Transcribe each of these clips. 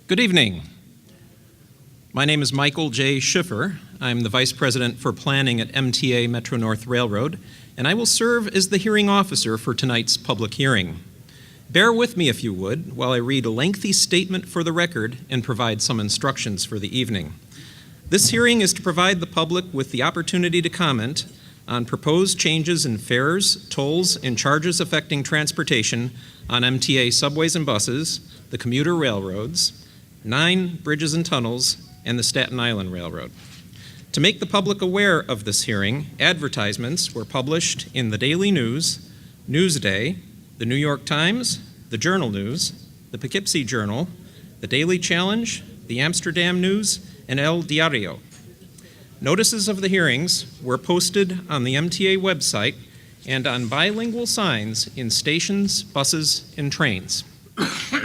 Good evening. My name is Michael J. Schiffer. I'm the Vice President for Planning at MTA Metro-North Railroad, and I will serve as the hearing officer for tonight's public hearing. Bear with me, if you would, while I read a lengthy statement for the record and provide some instructions for the evening. This hearing is to provide the public with the opportunity to comment on proposed changes in fares, tolls, and charges affecting transportation on MTA subways and buses, the commuter railroads, 9 bridges and tunnels, and the Staten Island Railroad. To make the public aware of this hearing, advertisements were published in the Daily News, Newsday, the New York Times, the Journal News, the Poughkeepsie Journal, the Daily Challenge, the Amsterdam News, and El Diario. Notices of the hearings were posted on the MTA website and on bilingual signs in stations, buses, and trains.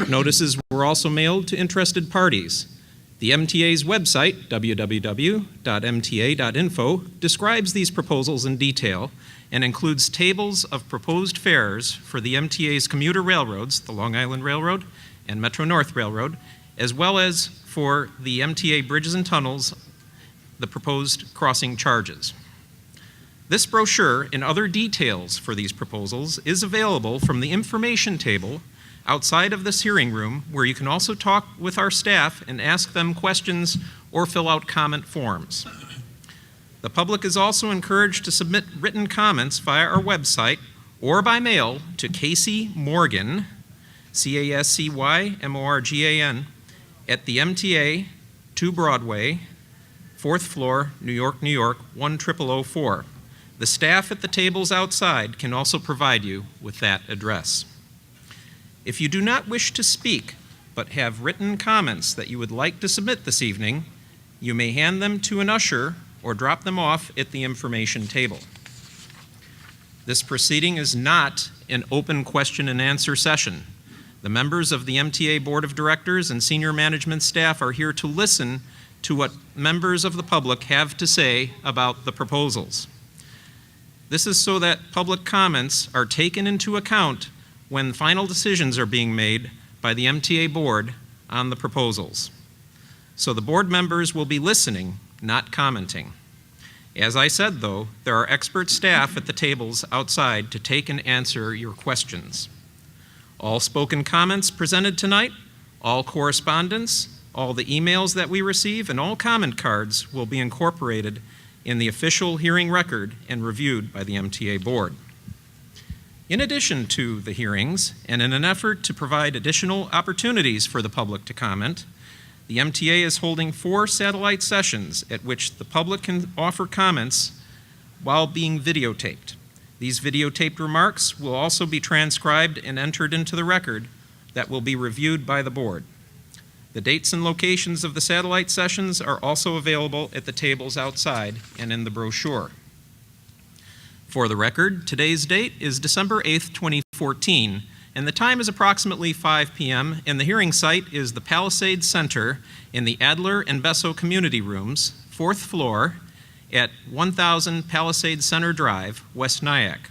Notices were also mailed to interested parties. The MTA's website, www.mta.info, describes these proposals in detail and includes tables of proposed fares for the MTA's commuter railroads, the Long Island Railroad and Metro-North Railroad, as well as for the MTA bridges and tunnels, the proposed crossing charges. This brochure and other details for these proposals is available from the information table outside of this hearing room, where you can also talk with our staff and ask them questions or fill out comment forms. The public is also encouraged to submit written comments via our website or by mail to Casey Morgan, CASCYMORGAN, at the MTA, 2 Broadway, 4th floor, New York, New York, 10004. The staff at the tables outside can also provide you with that address. If you do not wish to speak, but have written comments that you would like to submit this evening, you may hand them to an usher or drop them off at the information table. This proceeding is not an open question and answer session. The members of the MTA Board of Directors and senior management staff are here to listen to what members of the public have to say about the proposals. This is so that public comments are taken into account when final decisions are being made by the MTA board on the proposals. So the board members will be listening, not commenting. As I said, though, there are expert staff at the tables outside to take and answer your questions. All spoken comments presented tonight, all correspondence, all the emails that we receive, and all comment cards will be incorporated in the official hearing record and reviewed by the MTA board. In addition to the hearings, and in an effort to provide additional opportunities for the public to comment, the MTA is holding 4 satellite sessions at which the public can offer comments while being videotaped. These videotaped remarks will also be transcribed and entered into the record that will be reviewed by the board. The dates and locations of the satellite sessions are also available at the tables outside and in the brochure. For the record, today's date is December 8th, 2014, and the time is approximately 5 p.m., and the hearing site is the Palisades Center in the Adler and Besso Community Rooms, 4th floor, at 1000 Palisades Center Drive, West Nyack.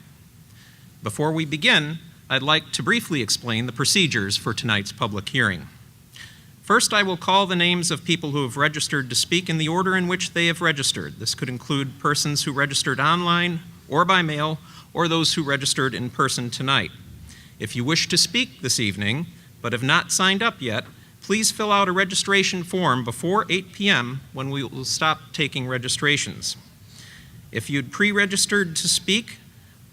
Before we begin, I'd like to briefly explain the procedures for tonight's public hearing. First, I will call the names of people who have registered to speak in the order in which they have registered. This could include persons who registered online or by mail, or those who registered in person tonight. If you wish to speak this evening, but have not signed up yet, please fill out a registration form before 8 p.m. when we will stop taking registrations. If you'd pre-registered to speak,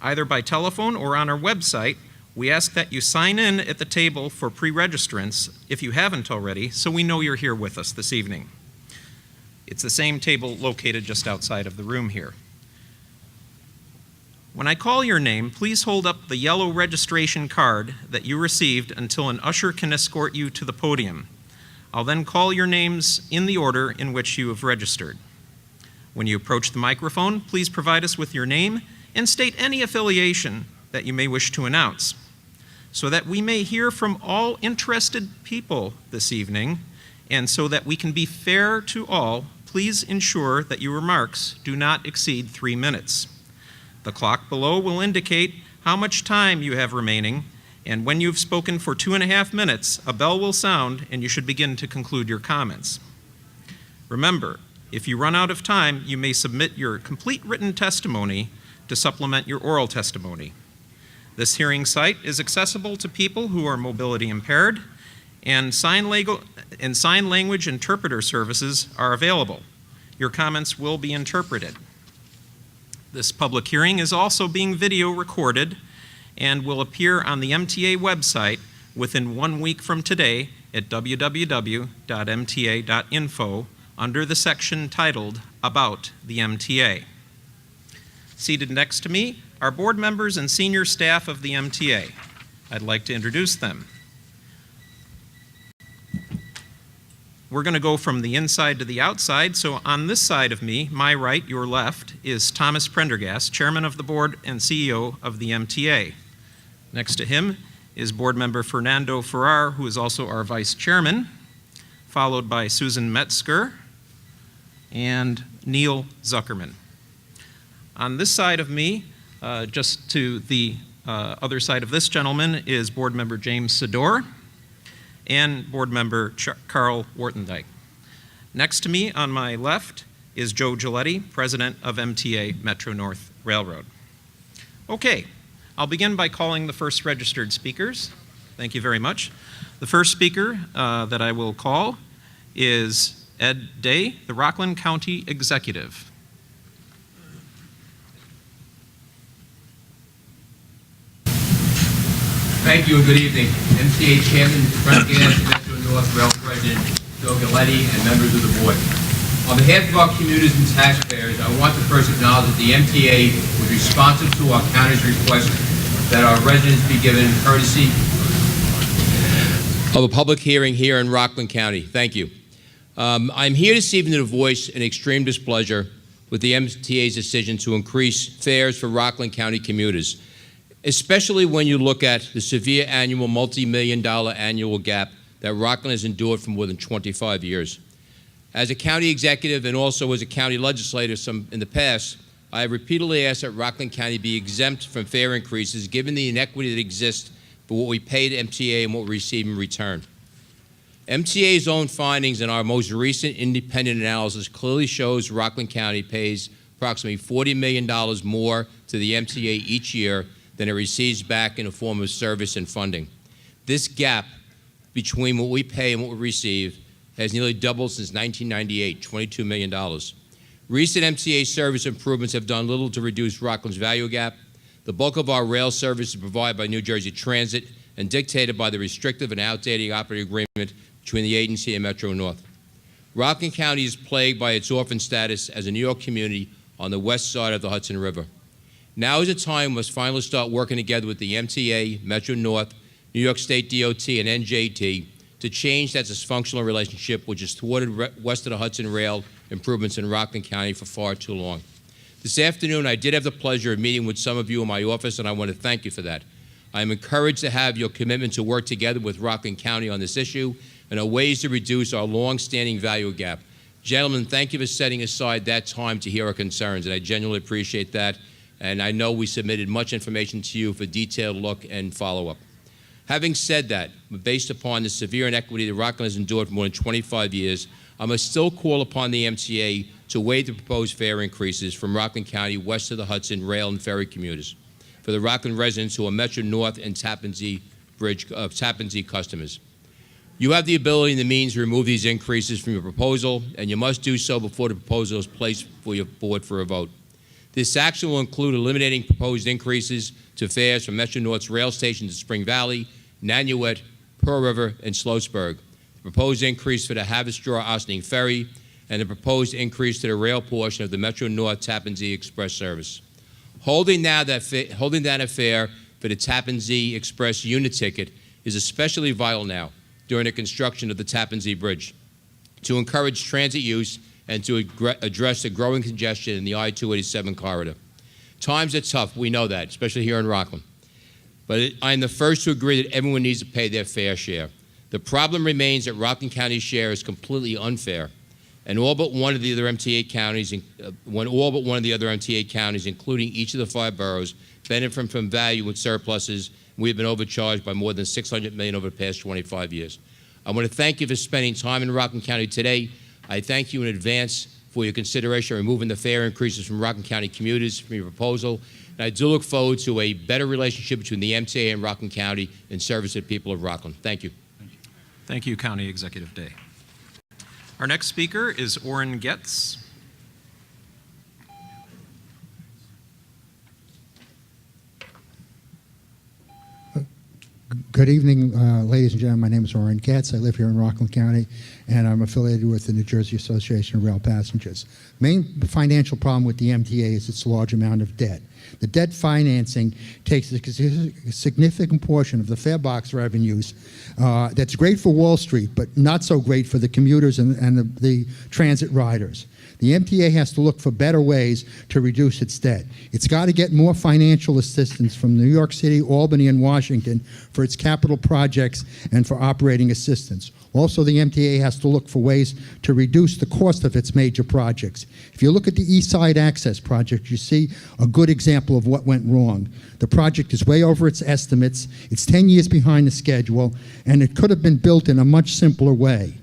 either by telephone or on our website, we ask that you sign in at the table for pre-registrants if you haven't already, so we know you're here with us this evening. It's the same table located just outside of the room here. When I call your name, please hold up the yellow registration card that you received until an usher can escort you to the podium. I'll then call your names in the order in which you have registered. When you approach the microphone, please provide us with your name and state any affiliation that you may wish to announce. So that we may hear from all interested people this evening, and so that we can be fair to all, please ensure that your remarks do not exceed 3 minutes. The clock below will indicate how much time you have remaining, And when you've spoken for 2.5 minutes, a bell will sound and you should begin to conclude your comments. Remember, if you run out of time, you may submit your complete written testimony to supplement your oral testimony. This hearing site is accessible to people who are mobility impaired, and sign language interpreter services are available. Your comments will be interpreted. This public hearing is also being video recorded and will appear on the MTA website within 1 week from today at www.mta.info under the section titled About the MTA. Seated next to me are board members and senior staff of the MTA. I'd like to introduce them. We're going to go from the inside to the outside. So on this side of me, my right, your left, is Thomas Prendergast, Chairman of the Board and CEO of the MTA. Next to him is Board Member Fernando Ferrar, who is also our Vice Chairman, followed by Susan Metzger and Neil Zuckerman. On this side of me, just to the other side of this gentleman, is Board Member James Sador and Board Member Carl Wartendijk. Next to me on my left is Joe Giletti, President of MTA Metro North Railroad. Okay, I'll begin by calling the first registered speakers. Thank you very much. The first speaker that I will call is Ed Day, the Rockland County Executive. Thank you and good evening. MTA Chairman, Prendergast, Metro North Rail President Joe Giletti, and members of the board. On behalf of our commuters and taxpayers, I want to first acknowledge that the MTA was responsive to our county's request that our residents be given courtesy of a public hearing here in Rockland County. Thank you. I'm here this evening to voice an extreme displeasure with the MTA's decision to increase fares for Rockland County commuters, especially when you look at the severe annual multi-million-dollar annual gap that Rockland has endured for more than 25 years. As a county executive and also as a county legislator in the past, I have repeatedly asked that Rockland County be exempt from fare increases given the inequity that exists for what we pay to MTA and what we receive in return. MTA's own findings in our most recent independent analysis clearly shows Rockland County pays approximately $40 million more to the MTA each year than it receives back in the form of service and funding. This gap between what we pay and what we receive has nearly doubled since 1998, $22 million. Recent MTA service improvements have done little to reduce Rockland's value gap. The bulk of our rail service is provided by New Jersey Transit and dictated by the restrictive and outdated operating agreement between the agency and Metro North. Rockland County is plagued by its orphan status as a New York community on the west side of the Hudson River. Now is a time we must finally start working together with the MTA, Metro North, New York State DOT, and NJT to change that dysfunctional relationship which has thwarted west of the Hudson Rail improvements in Rockland County for far too long. This afternoon, I did have the pleasure of meeting with some of you in my office, and I want to thank you for that. I am encouraged to have your commitment to work together with Rockland County on this issue and are ways to reduce our long-standing value gap. Gentlemen, thank you for setting aside that time to hear our concerns, and I genuinely appreciate that. And I know we submitted much information to you for detailed look and follow-up. Having said that, based upon the severe inequity that Rockland has endured for more than 25 years, I must still call upon the MTA to waive the proposed fare increases from Rockland County west of the Hudson rail and ferry commuters for the Rockland residents who are Metro North and Tappan Zee customers. You have the ability and the means to remove these increases from your proposal, and you must do so before the proposal is placed for your board for a vote. This action will include eliminating proposed increases to fares from Metro North's rail stations in Spring Valley, Nanuet, Pearl River, and Sloatsburg, the proposed increase for the Haverstraw-Ossining Ferry, and the proposed increase to the rail portion of the Metro North Tappan Zee Express service. Holding down a fare for the Tappan Zee Express unit ticket is especially vital now during the construction of the Tappan Zee Bridge to encourage transit use and to address the growing congestion in the I-287 corridor. Times are tough, we know that, especially here in Rockland. But I am the first to agree that everyone needs to pay their fair share. The problem remains that Rockland County's share is completely unfair, and all but one of the other MTA counties, including each of the 5 boroughs, benefit from value with surpluses, We have been overcharged by more than $600 million over the past 25 years. I want to thank you for spending time in Rockland County today. I thank you in advance for your consideration of removing the fare increases from Rockland County commuters from your proposal. And I do look forward to a better relationship between the MTA and Rockland County in service of the people of Rockland. Thank you. Thank you, County Executive Day. Our next speaker is Orrin Getz. Good evening, ladies and gentlemen. My name is Orrin Getz. I live here in Rockland County, and I'm affiliated with the New Jersey Association of Rail Passengers. Main financial problem with the MTA is its large amount of debt. The debt financing takes a significant portion of the fare box revenues that's great for Wall Street, but not so great for the commuters and the transit riders. The MTA has to look for better ways to reduce its debt. It's got to get more financial assistance from New York City, Albany, and Washington for its capital projects and for operating assistance. Also, the MTA has to look for ways to reduce the cost of its major projects. If you look at the East Side Access Project, you see a good example of what went wrong. The project is way over its estimates, it's 10 years behind the schedule, and it could have been built in a much simpler way.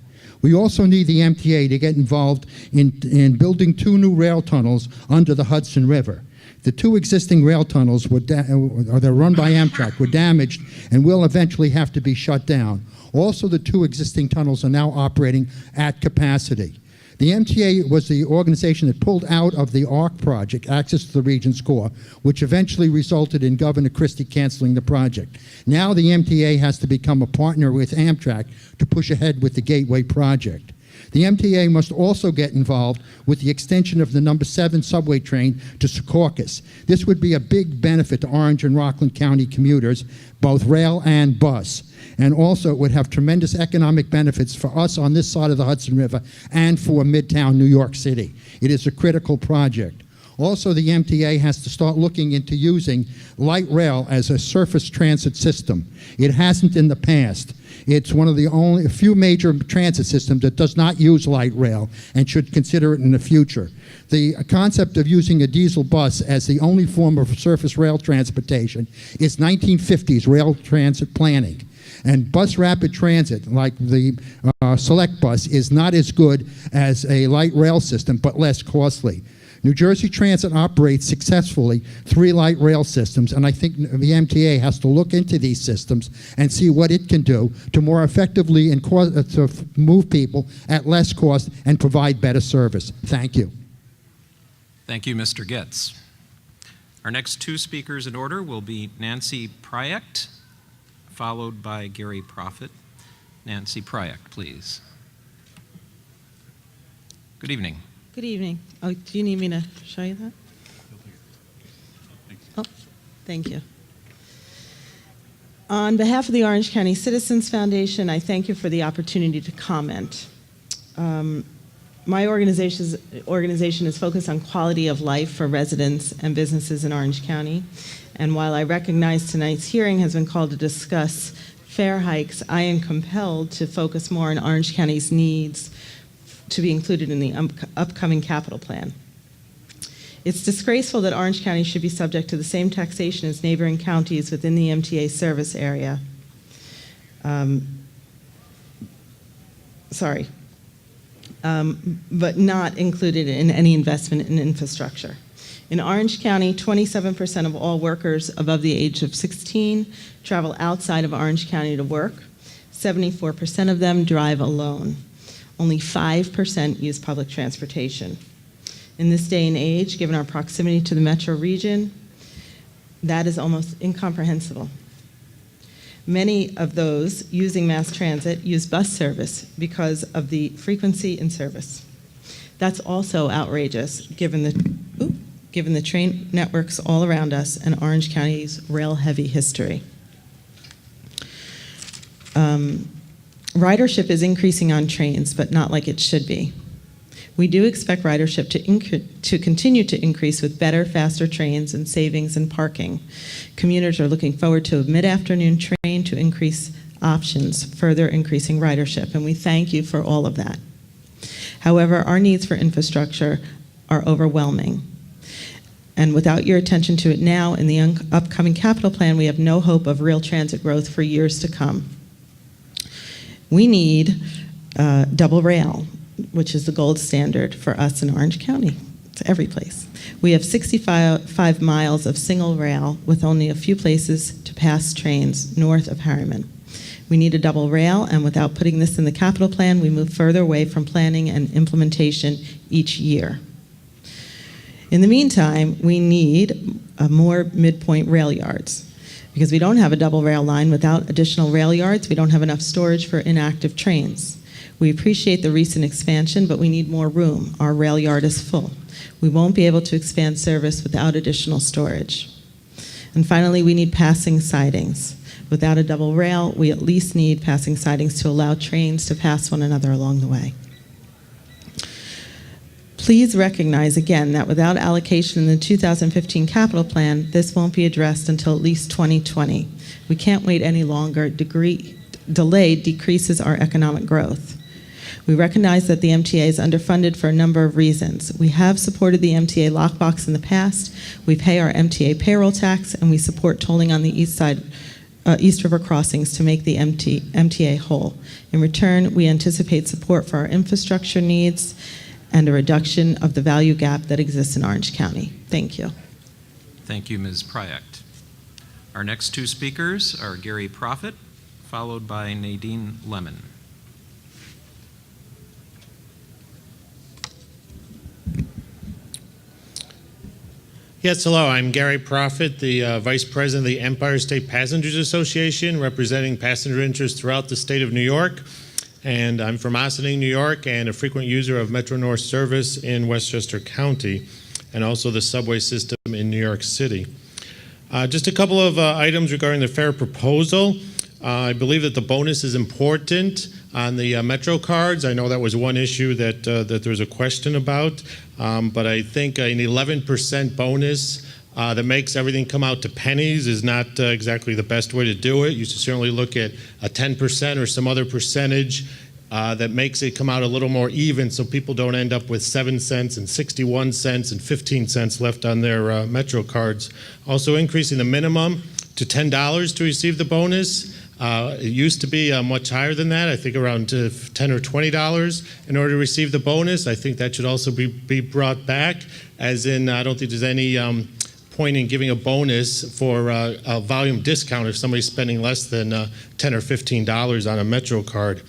We also need the MTA to get involved in building 2 new rail tunnels under the Hudson River. The 2 existing rail tunnels, they're run by Amtrak, were damaged and will eventually have to be shut down. Also, the 2 existing tunnels are now operating at capacity. The MTA was the organization that pulled out of the ARC project, Access to the Region's Core, which eventually resulted in Governor Christie canceling the project. Now the MTA has to become a partner with Amtrak to push ahead with the Gateway project. The MTA must also get involved with the extension of the number 7 subway train to Skoufis. This would be a big benefit to Orange and Rockland County commuters, both rail and bus. And also it would have tremendous economic benefits for us on this side of the Hudson River and for Midtown New York City. It is a critical project. Also, the MTA has to start looking into using light rail as a surface transit system. It hasn't in the past. It's one of the only few major transit systems that does not use light rail and should consider it in the future. The concept of using a diesel bus as the only form of surface rail transportation is 1950s rail transit planning. And bus rapid transit, like the Select Bus, is not as good as a light rail system, but less costly. New Jersey Transit operates successfully 3 light rail systems, and I think the MTA has to look into these systems and see what it can do to more effectively and to move people at less cost and provide better service. Thank you. Thank you, Mr. Getz. Our next 2 speakers in order will be Nancy Pryact, followed by Gary Proffitt. Nancy Pryact, please. Good evening. Good evening. Oh, do you need me to show you that? Oh, thank you. On behalf of the Orange County Citizens Foundation, I thank you for the opportunity to comment. My organization is focused on quality of life for residents and businesses in Orange County. And while I recognize tonight's hearing has been called to discuss fare hikes, I am compelled to focus more on Orange County's needs to be included in the upcoming capital plan. It's disgraceful that Orange County should be subject to the same taxation as neighboring counties within the MTA service area. But not included in any investment in infrastructure. In Orange County, 27% of all workers above the age of 16 travel outside of Orange County to work. 74% of them drive alone. Only 5% use public transportation. In this day and age, given our proximity to the metro region, that is almost incomprehensible. Many of those using mass transit use bus service because of the frequency in service. That's also outrageous given the train networks all around us and Orange County's rail-heavy history. Ridership is increasing on trains, but not like it should be. We do expect ridership to continue to increase with better, faster trains and savings in parking. Commuters are looking forward to a mid-afternoon train to increase options, further increasing ridership, and we thank you for all of that. However, our needs for infrastructure are overwhelming. And without your attention to it now, in the upcoming capital plan, we have no hope of real transit growth for years to come. We need double rail, which is the gold standard for us in Orange County. It's every place. We have 65 miles of single rail with only a few places to pass trains north of Harriman. We need a double rail, and without putting this in the capital plan, we move further away from planning and implementation each year. In the meantime, we need more midpoint rail yards. Because we don't have a double rail line, without additional rail yards, we don't have enough storage for inactive trains. We appreciate the recent expansion, but we need more room. Our rail yard is full. We won't be able to expand service without additional storage. And finally, we need passing sidings. Without a double rail, we at least need passing sidings to allow trains to pass one another along the way. Please recognize again that without allocation in the 2015 capital plan, this won't be addressed until at least 2020. We can't wait any longer. Delay decreases our economic growth. We recognize that the MTA is underfunded for a number of reasons. We have supported the MTA lockbox in the past. We pay our MTA payroll tax, and we support tolling on the east side, East River crossings to make the MTA whole. In return, we anticipate support for our infrastructure needs and a reduction of the value gap that exists in Orange County. Thank you. Thank you, Ms. Pryact. Our next two speakers are Gary Proffitt, followed by Nadine Lemon. Yes, hello. I'm Gary Proffitt, the Vice President of the Empire State Passengers Association, representing passenger interests throughout the state of New York. And I'm from Ossining, New York, and a frequent user of Metro North service in Westchester County, and also the subway system in New York City. Just a couple of items regarding the fare proposal. I believe that the bonus is important on the Metro cards. I know that was one issue that there was a question about, but I think an 11% bonus that makes everything come out to pennies is not exactly the best way to do it. You should certainly look at a 10% or some other percentage that makes it come out a little more even, so people don't end up with 7 cents and 61 cents and 15 cents left on their Metro cards. Also increasing the minimum to $10 to receive the bonus. It used to be much higher than that, I think around $10 or $20 in order to receive the bonus. I think that should also be brought back, as in I don't think there's any point in giving a bonus for a volume discount if somebody's spending less than $10 or $15 on a Metro card.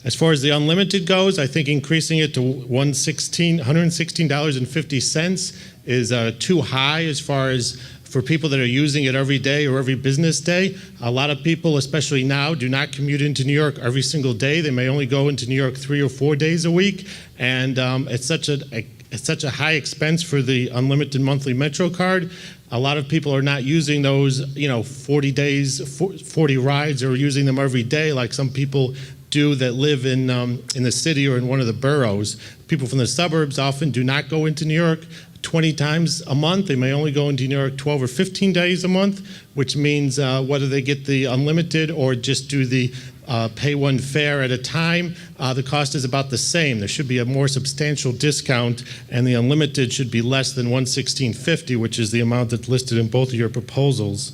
As far as the unlimited goes, I think increasing it to $116.50 is too high as far as for people that are using it every day or every business day. A lot of people, especially now, do not commute into New York every single day. They may only go into New York 3 or 4 days a week, and it's such a high expense for the unlimited monthly Metro card. A lot of people are not using those, 40 days, 40 rides, or using them every day like some people do that live in the city or in one of the boroughs. People from the suburbs often do not go into New York 20 times a month. They may only go into New York 12 or 15 days a month, which means whether they get the unlimited or just do the pay one fare at a time, the cost is about the same. There should be a more substantial discount, and the unlimited should be less than $116.50, which is the amount that's listed in both of your proposals.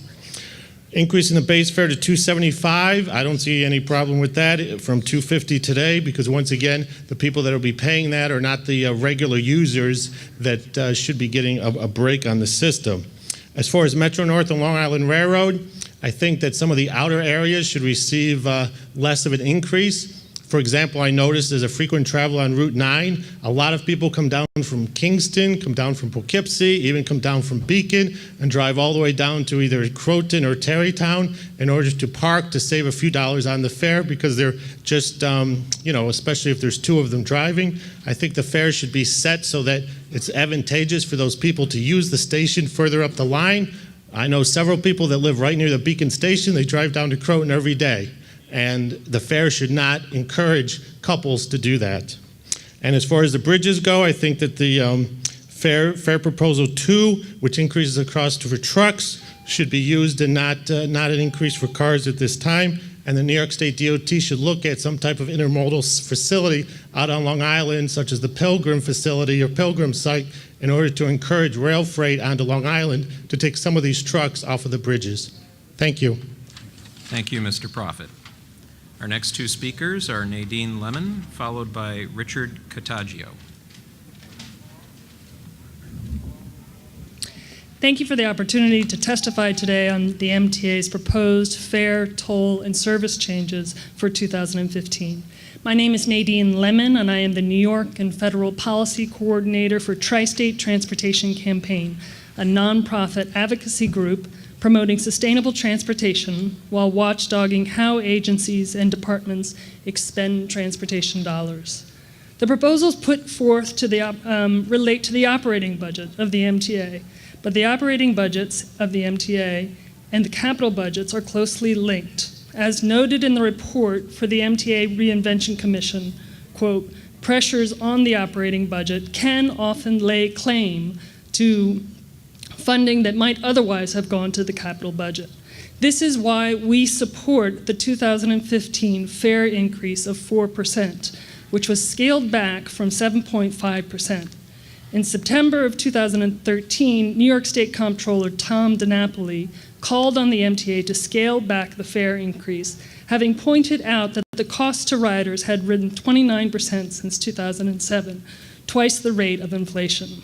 Increasing the base fare to $275, I don't see any problem with that from $250 today, because once again, the people that will be paying that are not the regular users that should be getting a break on the system. As far as Metro North and Long Island Railroad, I think that some of the outer areas should receive less of an increase. For example, I noticed as a frequent traveler on Route 9, a lot of people come down from Kingston, come down from Poughkeepsie, even come down from Beacon, and drive all the way down to either Croton or Tarrytown in order to park to save a few dollars on the fare, because they're just, especially if there's two of them driving. I think the fare should be set so that it's advantageous for those people to use the station further up the line. I know several people that live right near the Beacon station. They drive down to Croton every day. And the fare should not encourage couples to do that. And as far as the bridges go, I think that the fare proposal 2, which increases across for trucks, should be used and not an increase for cars at this time. and the New York State DOT should look at some type of intermodal facility out on Long Island, such as the Pilgrim facility or Pilgrim site, in order to encourage rail freight onto Long Island to take some of these trucks off of the bridges. Thank you. Thank you, Mr. Profit. Our next two speakers are Nadine Lemon, followed by Richard Katashi. Thank you for the opportunity to testify today on the MTA's proposed fare, toll, and service changes for 2015. My name is Nadine Lemon, and I am the New York and Federal Policy Coordinator for Tri-State Transportation Campaign, a nonprofit advocacy group promoting sustainable transportation while watchdogging how agencies and departments expend transportation dollars. The proposals put forth to relate to the operating budget of the MTA, but the operating budgets of the MTA and the capital budgets are closely linked. As noted in the report for the MTA Reinvention Commission, quote, pressures on the operating budget can often lay claim to funding that might otherwise have gone to the capital budget. This is why we support the 2015 fare increase of 4%, which was scaled back from 7.5%. In September of 2013, New York State Comptroller Tom DiNapoli called on the MTA to scale back the fare increase, having pointed out that the cost to riders had risen 29% since 2007, twice the rate of inflation.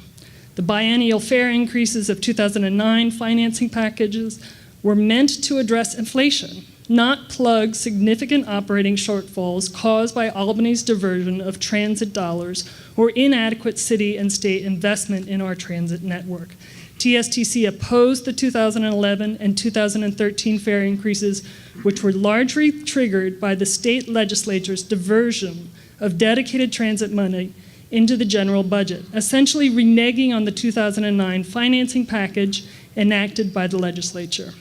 The biennial fare increases of 2009 financing packages were meant to address inflation, not plug significant operating shortfalls caused by Albany's diversion of transit dollars or inadequate city and state investment in our transit network. TSTC opposed the 2011 and 2013 fare increases, which were largely triggered by the state legislature's diversion of dedicated transit money into the general budget, essentially reneging on the 2009 financing package enacted by the legislature.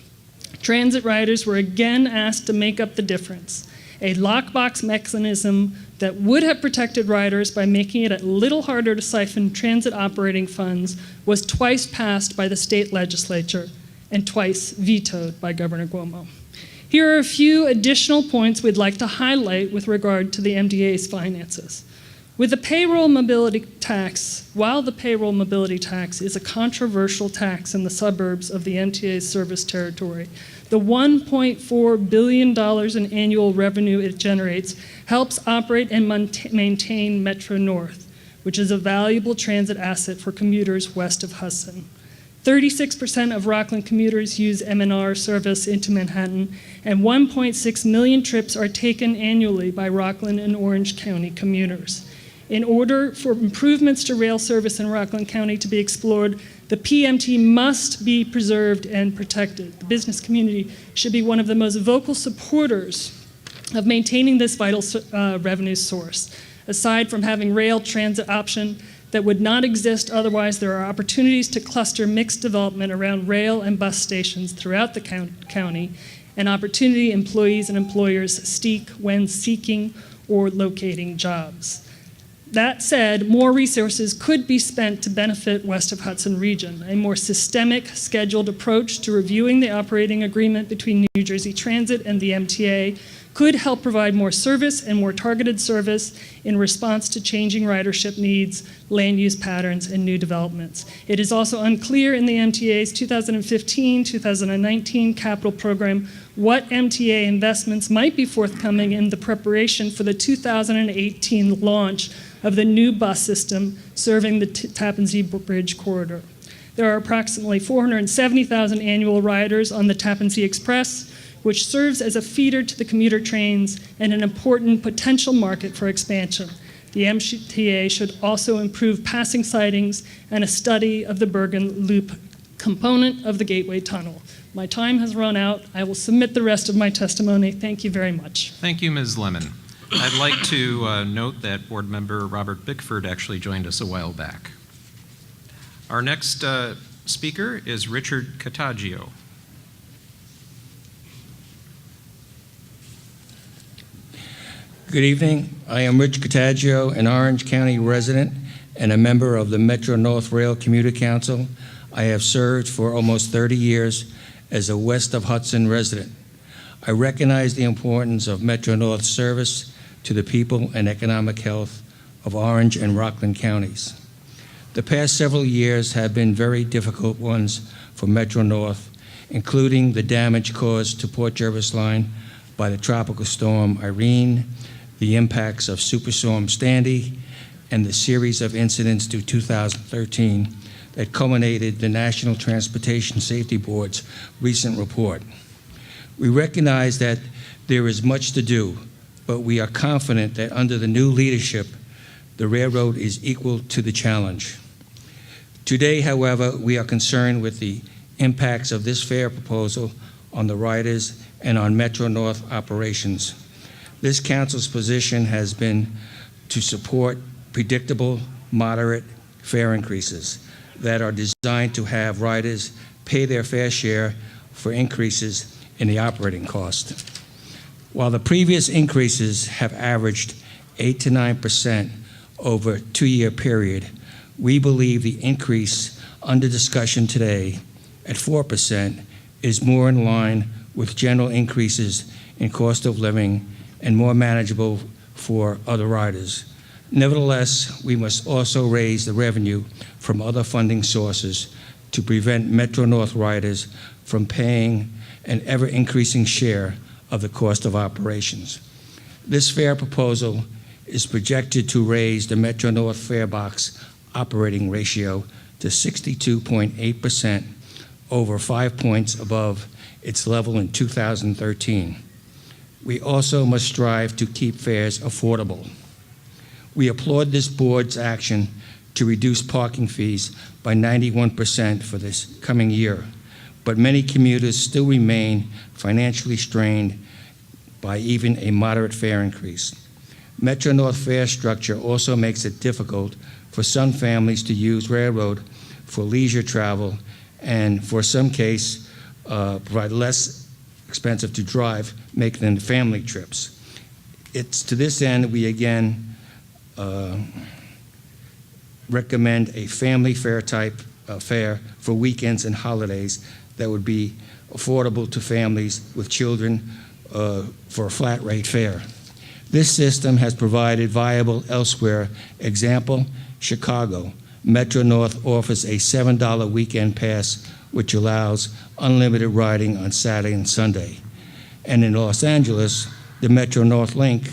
Transit riders were again asked to make up the difference. A lockbox mechanism that would have protected riders by making it a little harder to siphon transit operating funds was twice passed by the state legislature and twice vetoed by Governor Cuomo. Here are a few additional points we'd like to highlight with regard to the MTA's finances. With the Payroll Mobility Tax, while the Payroll Mobility Tax is a controversial tax in the suburbs of the MTA's service territory, the $1.4 billion in annual revenue it generates helps operate and maintain Metro North, which is a valuable transit asset for commuters west of Hudson. 36% of Rockland commuters use MNR service into Manhattan, and 1.6 million trips are taken annually by Rockland and Orange County commuters. In order for improvements to rail service in Rockland County to be explored, the PMT must be preserved and protected. The business community should be one of the most vocal supporters of maintaining this vital revenue source. Aside from having rail transit option that would not exist otherwise, there are opportunities to cluster mixed development around rail and bus stations throughout the county, an opportunity employees and employers seek when seeking or locating jobs. That said, more resources could be spent to benefit west of Hudson region. A more systemic, scheduled approach to reviewing the operating agreement between New Jersey Transit and the MTA could help provide more service and more targeted service in response to changing ridership needs, land use patterns, and new developments. It is also unclear in the MTA's 2015-2019 capital program what MTA investments might be forthcoming in the preparation for the 2018 launch of the new bus system serving the Tappan Zee Bridge corridor. There are approximately 470,000 annual riders on the Tappan Zee Express, which serves as a feeder to the commuter trains and an important potential market for expansion. The MTA should also improve passing sightings and a study of the Bergen Loop component of the Gateway Tunnel. My time has run out. I will submit the rest of my testimony. Thank you very much. Thank you, Ms. Lemon. I'd like to note that Board Member Robert Bickford actually joined us a while back. Our next speaker is Richard Katashi. Good evening. I am Rich Katashi, an Orange County resident and a member of the Metro North Rail Commuter Council. I have served for almost 30 years as a west of Hudson resident. I recognize the importance of Metro-North service to the people and economic health of Orange and Rockland counties. The past several years have been very difficult ones for Metro-North, including the damage caused to Port Jervis Line by the tropical storm Irene, the impacts of Superstorm Sandy, and the series of incidents through 2013 that culminated the National Transportation Safety Board's recent report. We recognize that there is much to do, but we are confident that under the new leadership, the railroad is equal to the challenge. Today, however, we are concerned with the impacts of this fare proposal on the riders and on Metro-North operations. This council's position has been to support predictable, moderate fare increases that are designed to have riders pay their fair share for increases in the operating cost. While the previous increases have averaged 8 to 9% over a 2-year period, we believe the increase under discussion today at 4% is more in line with general increases in cost of living and more manageable for other riders. Nevertheless, we must also raise the revenue from other funding sources to prevent Metro-North riders from paying an ever-increasing share of the cost of operations. This fare proposal is projected to raise the Metro-North fare box operating ratio to 62.8%, over 5 points above its level in 2013. We also must strive to keep fares affordable. We applaud this board's action to reduce parking fees by 91% for this coming year, but many commuters still remain financially strained by even a moderate fare increase. Metro-North fare structure also makes it difficult for some families to use railroad for leisure travel and for some case provide less expensive to drive, making them family trips. It's to this end we again recommend a family fare type fare for weekends and holidays that would be affordable to families with children for a flat rate fare. This system has provided viable elsewhere. Example, Chicago. Metro-North offers a $7 weekend pass which allows unlimited riding on Saturday and Sunday. And in Los Angeles, the Metrolink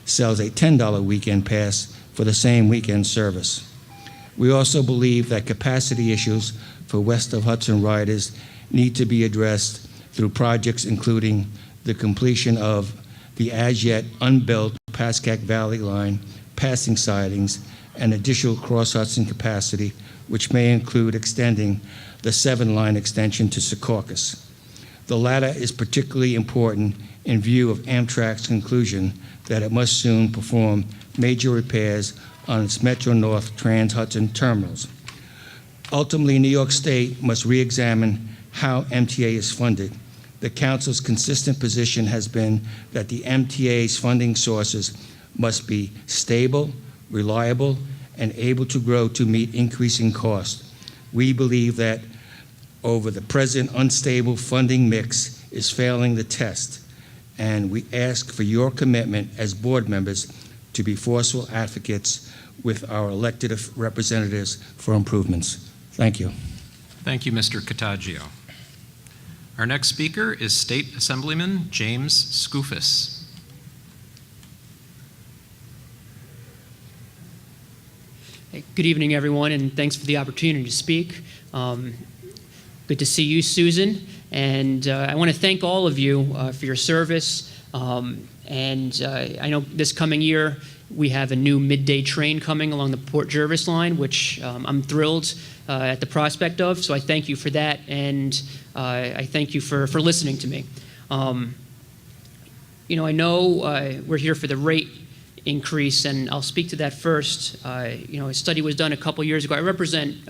sells a $10 weekend pass for the same weekend service. We also believe that capacity issues for west of Hudson riders need to be addressed through projects including the completion of the as-yet unbuilt Pascack Valley line, passing sidings, and additional cross-Hudson capacity, which may include extending the 7-line extension to Secaucus. The latter is particularly important in view of Amtrak's conclusion that it must soon perform major repairs on its Metro-North Trans-Hudson terminals. Ultimately, New York State must re-examine how MTA is funded. The Council's consistent position has been that the MTA's funding sources must be stable, reliable, and able to grow to meet increasing costs. We believe that over the present unstable funding mix is failing the test, and we ask for your commitment as board members to be forceful advocates with our elected representatives for improvements. Thank you. Thank you, Mr. Katashi. Our next speaker is State Assemblyman James Skoufis. Hey, good evening, everyone, and thanks for the opportunity to speak. Good to see you, Susan, and I want to thank all of you for your service. I know this coming year we have a new midday train coming along the Port Jervis line, which I'm thrilled at the prospect of, so I thank you for that, and I thank you for listening to me. You know, I know we're here for the rate increase, and I'll speak to that first. You know, a study was done a couple years ago. I represent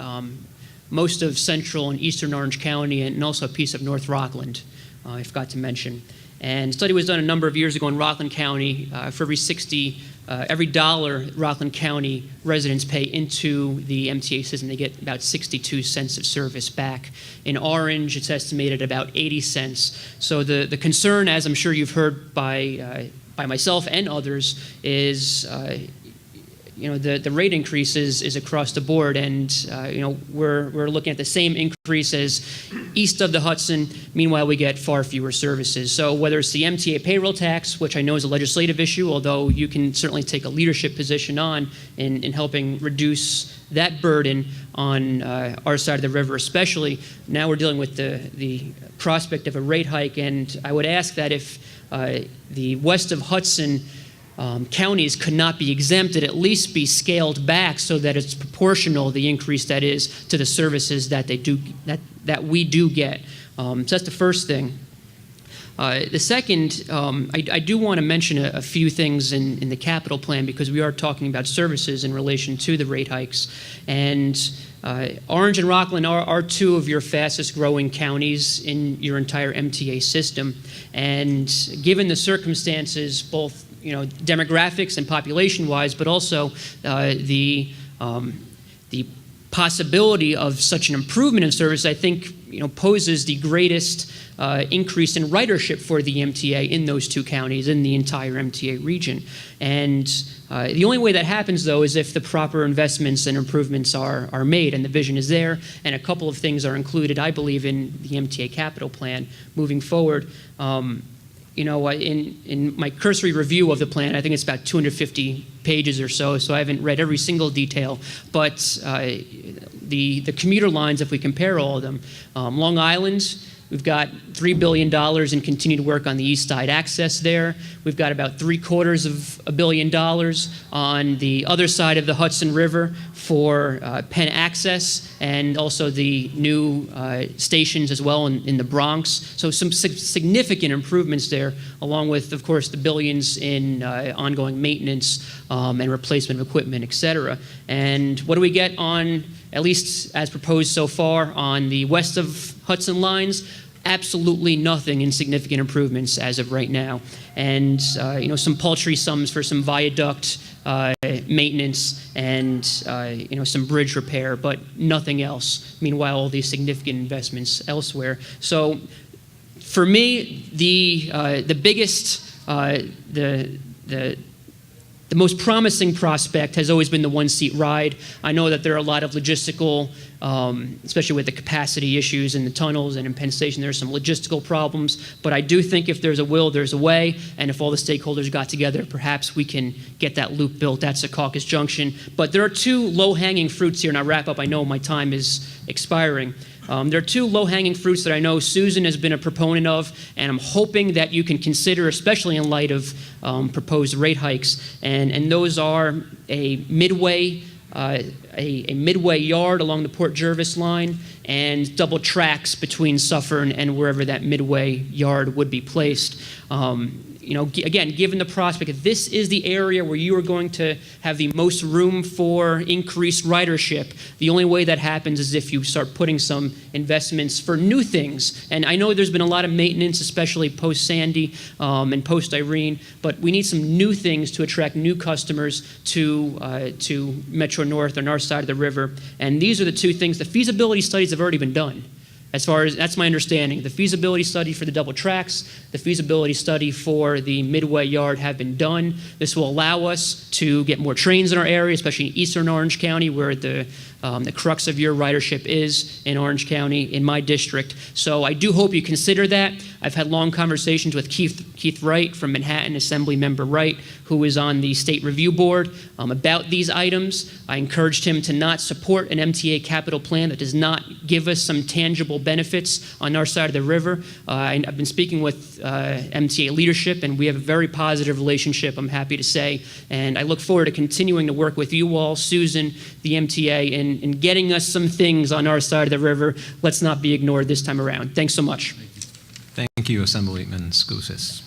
most of central and eastern Orange County and also a piece of North Rockland, I forgot to mention. And a study was done a number of years ago in Rockland County. For every 60 every dollar Rockland County residents pay into the MTA system, they get about 62 cents of service back. In Orange, it's estimated about 80 cents. So the concern, as I'm sure you've heard by myself and others, is the rate increases is across the board, and we're looking at the same increase as east of the Hudson. Meanwhile, we get far fewer services. So whether it's the MTA payroll tax, which I know is a legislative issue, although you can certainly take a leadership position on in helping reduce that burden on our side of the river, especially now we're dealing with the prospect of a rate hike. And I would ask that if the west of Hudson counties could not be exempted, at least be scaled back so that it's proportional, the increase that is, to the services that we do get. So that's the first thing. The second, I do want to mention a few things in the capital plan, because we are talking about services in relation to the rate hikes. And Orange and Rockland are two of your fastest growing counties in your entire MTA system. And given the circumstances, both demographics and population-wise, but also the possibility of such an improvement in service, I think poses the greatest increase in ridership for the MTA in those two counties, in the entire MTA region. And the only way that happens, though, is if the proper investments and improvements are made, and the vision is there, and a couple of things are included, I believe, in the MTA capital plan moving forward. In my cursory review of the plan, I think it's about 250 pages or so I haven't read every single detail. But the commuter lines, if we compare all of them, Long Island, we've got $3 billion in continued work on the east side access there. We've got about $750 million on the other side of the Hudson River for Penn access, and also the new stations as well in the Bronx. So some significant improvements there, along with, of course, the billions in ongoing maintenance and replacement of equipment, et cetera. And what do we get on, at least as proposed so far, on the west of Hudson lines? Absolutely nothing in significant improvements as of right now. And some paltry sums for some viaduct maintenance and some bridge repair, but nothing else. Meanwhile, all these significant investments elsewhere. So for me, the biggest, the most promising prospect has always been the one-seat ride. I know that there are a lot of logistical, especially with the capacity issues in the tunnels and in Penn Station, there are some logistical problems. But I do think if there's a will, there's a way. And if all the stakeholders got together, perhaps we can get that loop built. That's Secaucus Junction. But there are two low-hanging fruits here, and I'll wrap up. I know my time is expiring. There are two low-hanging fruits that I know Susan has been a proponent of, and I'm hoping that you can consider, especially in light of proposed rate hikes. And those are a midway yard along the Port Jervis line and double tracks between Suffern and wherever that midway yard would be placed. Again, given the prospect that this is the area where you are going to have the most room for increased ridership, the only way that happens is if you start putting some investments for new things. And I know there's been a lot of maintenance, especially post-Sandy and post-Irene, but we need some new things to attract new customers to Metro North on our side of the river. And these are the two things. The feasibility studies have already been done. As far as, that's my understanding. The feasibility study for the double tracks, the feasibility study for the midway yard have been done. This will allow us to get more trains in our area, especially in eastern Orange County, where the crux of your ridership is in Orange County, in my district. So I do hope you consider that. I've had long conversations with Keith Wright from Manhattan, Assemblymember Wright, who is on the State Review Board, about these items. I encouraged him to not support an MTA capital plan that does not give us some tangible benefits on our side of the river. I've been speaking with MTA leadership, and we have a very positive relationship, I'm happy to say. And I look forward to continuing to work with you all, Susan, the MTA, in getting us some things on our side of the river. Let's not be ignored this time around. Thanks so much. Thank you, Assemblyman Skoufis.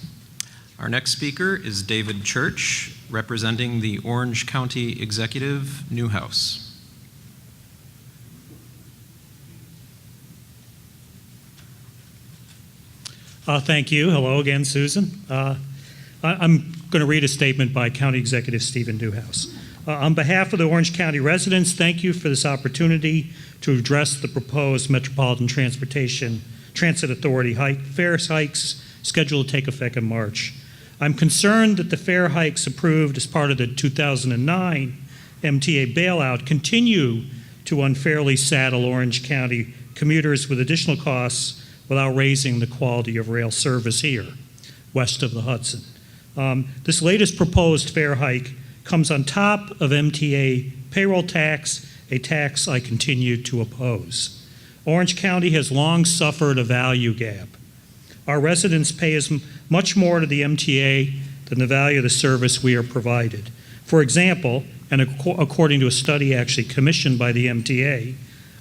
Our next speaker is David Church, representing the Orange County Executive, Newhouse. Thank you. Hello again, Susan. I'm going to read a statement by County Executive Stephen Newhouse. On behalf of the Orange County residents, thank you for this opportunity to address the proposed Metropolitan Transit Authority fares hikes scheduled to take effect in March. I'm concerned that the fare hikes approved as part of the 2009 MTA bailout continue to unfairly saddle Orange County commuters with additional costs without raising the quality of rail service here, west of the Hudson. This latest proposed fare hike comes on top of MTA payroll tax, a tax I continue to oppose. Orange County has long suffered a value gap. Our residents pay as much more to the MTA than the value of the service we are provided. For example, and according to a study actually commissioned by the MTA,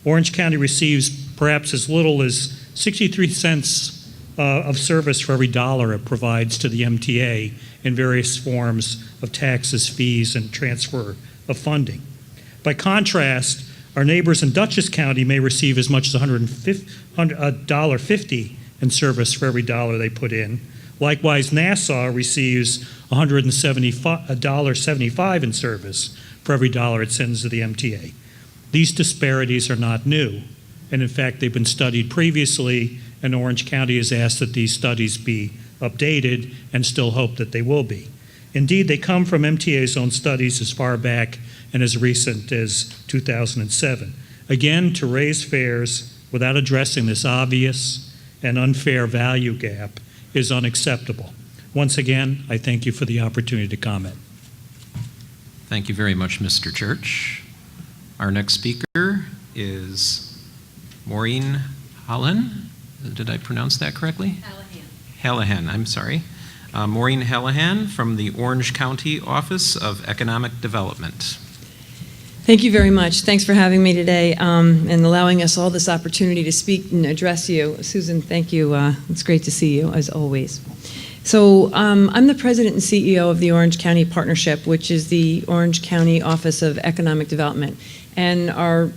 Orange County receives perhaps as little as 63 cents of service for every dollar it provides to the MTA in various forms of taxes, fees, and transfer of funding. By contrast, our neighbors in Dutchess County may receive as much as $1.50 in service for every dollar they put in. Likewise, Nassau receives $175 in service for every dollar it sends to the MTA. These disparities are not new, and in fact, they've been studied previously, and Orange County has asked that these studies be updated and still hope that they will be. Indeed, they come from MTA's own studies as far back and as recent as 2007. Again, to raise fares without addressing this obvious and unfair value gap is unacceptable. Once again, I thank you for the opportunity to comment. Thank you very much, Mr. Church. Our next speaker is Maureen Hallahan. Did I pronounce that correctly? Hallahan, I'm sorry. Maureen Hallahan from the Orange County Office of Economic Development. Thank you very much. Thanks for having me today and allowing us all this opportunity to speak and address you. Susan, thank you. It's great to see you, as always. So I'm the president and CEO of the Orange County Partnership, which is the Orange County Office of Economic Development. And our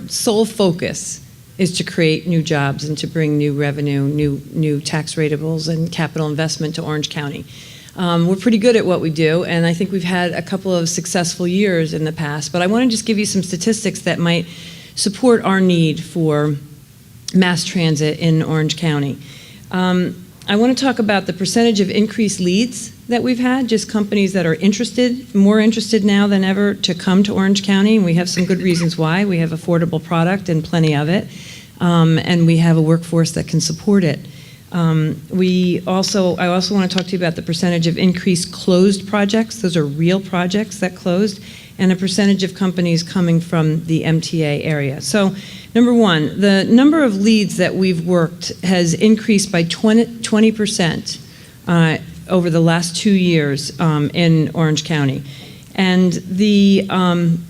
sole focus is to create new jobs and to bring new revenue, new tax ratables and capital investment to Orange County. We're pretty good at what we do, and I think we've had a couple of successful years in the past, but I want to just give you some statistics that might support our need for mass transit in Orange County. I want to talk about the percentage of increased leads that we've had, just companies that are interested, more interested now than ever to come to Orange County, and we have some good reasons why. We have affordable product and plenty of it, and we have a workforce that can support it. I also want to talk to you about the percentage of increased closed projects. Those are real projects that closed, and a percentage of companies coming from the MTA area. So, number one, the number of leads that we've worked has increased by 20% over the last 2 years in Orange County. And the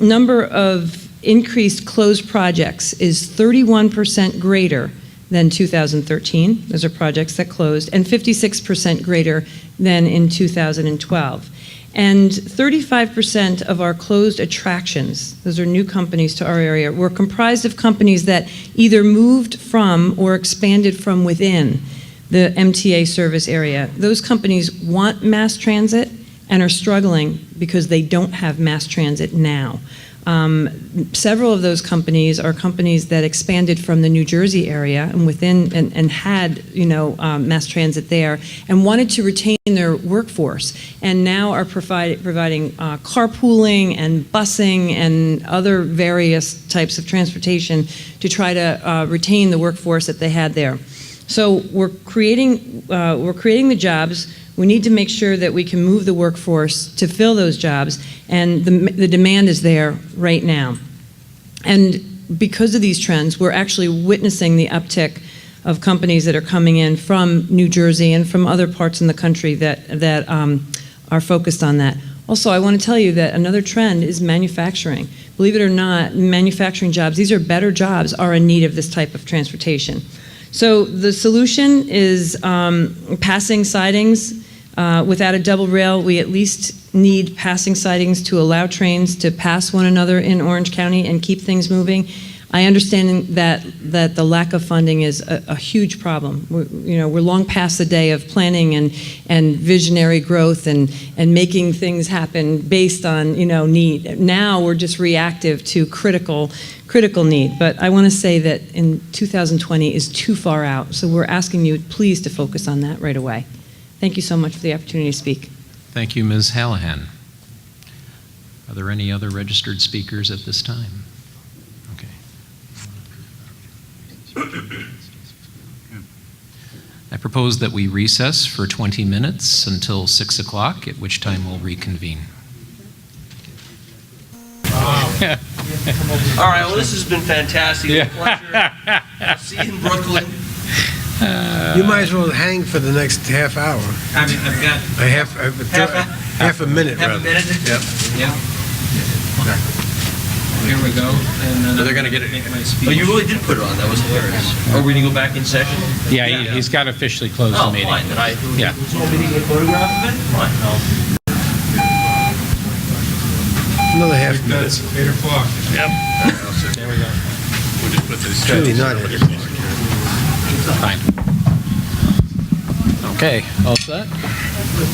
number of increased closed projects is 31% greater than 2013. Those are projects that closed, and 56% greater than in 2012. And 35% of our closed attractions, those are new companies to our area, were comprised of companies that either moved from or expanded from within the MTA service area. Those companies want mass transit and are struggling because they don't have mass transit now. Several of those companies are companies that expanded from the New Jersey area and within and had mass transit there and wanted to retain their workforce, and now are providing carpooling and busing and other various types of transportation to try to retain the workforce that they had there. So we're creating the jobs. We need to make sure that we can move the workforce to fill those jobs, and the demand is there right now. And because of these trends, we're actually witnessing the uptick of companies that are coming in from New Jersey and from other parts in the country that are focused on that. Also, I want to tell you that another trend is manufacturing. Believe it or not, manufacturing jobs, these are better jobs, are in need of this type of transportation. So the solution is passing sidings. Without a double rail, we at least need passing sidings to allow trains to pass one another in Orange County and keep things moving. I understand that the lack of funding is a huge problem. We're long past the day of planning and visionary growth and making things happen based on need. Now we're just reactive to critical need. But I want to say that in 2020 is too far out. So we're asking you please to focus on that right away. Thank you so much for the opportunity to speak. Thank you, Ms. Hallahan. Are there any other registered speakers at this time? Okay. I propose that we recess for 20 minutes until 6 o'clock, at which time we'll reconvene. All right, well, this has been fantastic. Yeah. Pleasure. See you in Brooklyn. You might as well hang for the next half hour. I've got Half a minute, half a rather. minute. Yep. Yeah. Here we go. And then they're going to get it. Oh, you really did put it on. That was hilarious. Are we going to go back in session? Yeah, he's got to officially close the meeting. Fine. Then Yeah. So we can photograph of it? Fine. No. Another half minute. 8 o'clock. Yep. There we go. We'll just put this Really not 8 o'clock. Fine. Okay. All set?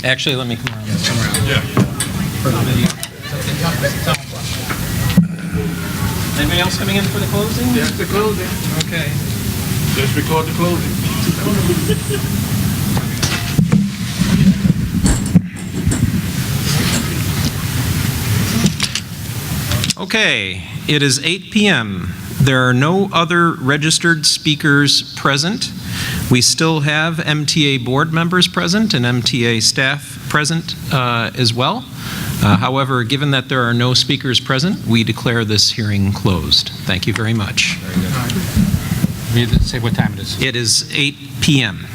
Actually, let me come around. Yeah. For the video. Anybody else coming in for the closing? Just the closing. Okay. Just record the closing. Okay, it is 8 p.m. There are no other registered speakers present. We still have MTA board members present and MTA staff present as well. However, given that there are no speakers present, we declare this hearing closed. Thank you very much. We need to say what time it is. It is 8 p.m.